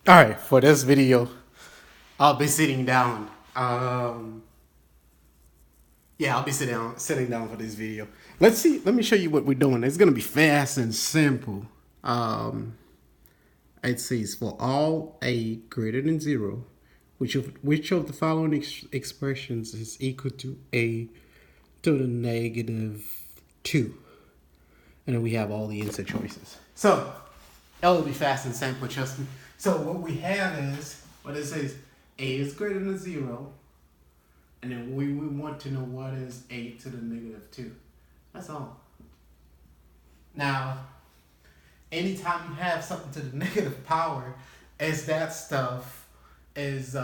All right, for this video, I'll be sitting down. Yeah, I'll be sitting down for this video. Let's see. Let me show you what we're doing. It's gonna be fast and simple. It says for all a greater than 0, which of the following expressions is equal to a to the -2, and then we have all the answer choices. So it'll be fast and simple, trust me. So what we have is what it says: a is greater than 0, and then we want to know what is a to the -2. That's all. Now, anytime you have something to the negative power, is that stuff is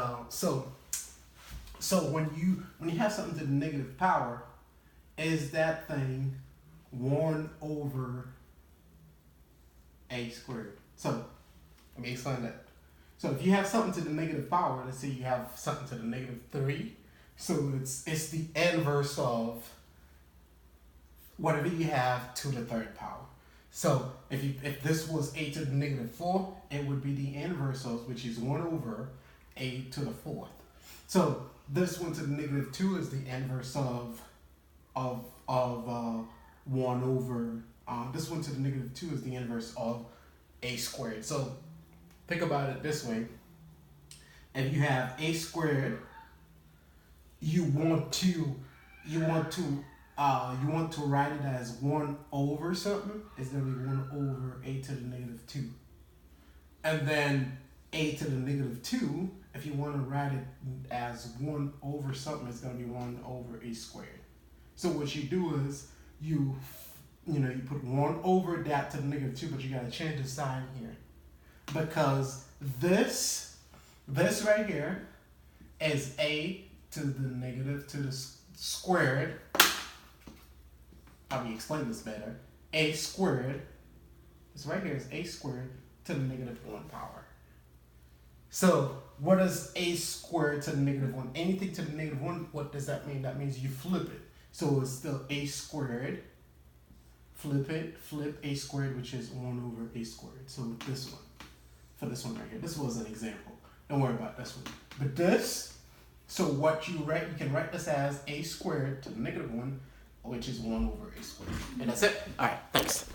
so when you have something to the negative power, is that thing 1 over a squared. So let me explain that. So if you have something to the negative power, let's say you have something to the -3, so it's the inverse of whatever you have to the third power. So if this was a to the -4, it would be the inverse of, which is 1 over a to the 4th. So this 1 to the -2 is the inverse of 1 over. This 1 to the -2 is the inverse of a squared. So think about it this way: if you have a squared, you want to write it as 1 over something. It's gonna be 1 over a to the -2, and then a to the -2. If you want to write it as 1 over something, it's gonna be 1 over a squared. So what you do is you put 1 over that to the -2, but you gotta change the sign here, because this right here is a to the squared. Let me explain this better. A squared, this right here is a squared to the -1 power. So what is a squared to the -1? Anything to the -1, what does that mean? That means you flip it. So it's still a squared. Flip a squared, which is 1 over a squared. So this one, for this one right here, this was an example. Don't worry about this one. But this, so what you can write this as a squared to the -1, which is 1 over a squared. And that's it. All right, thanks.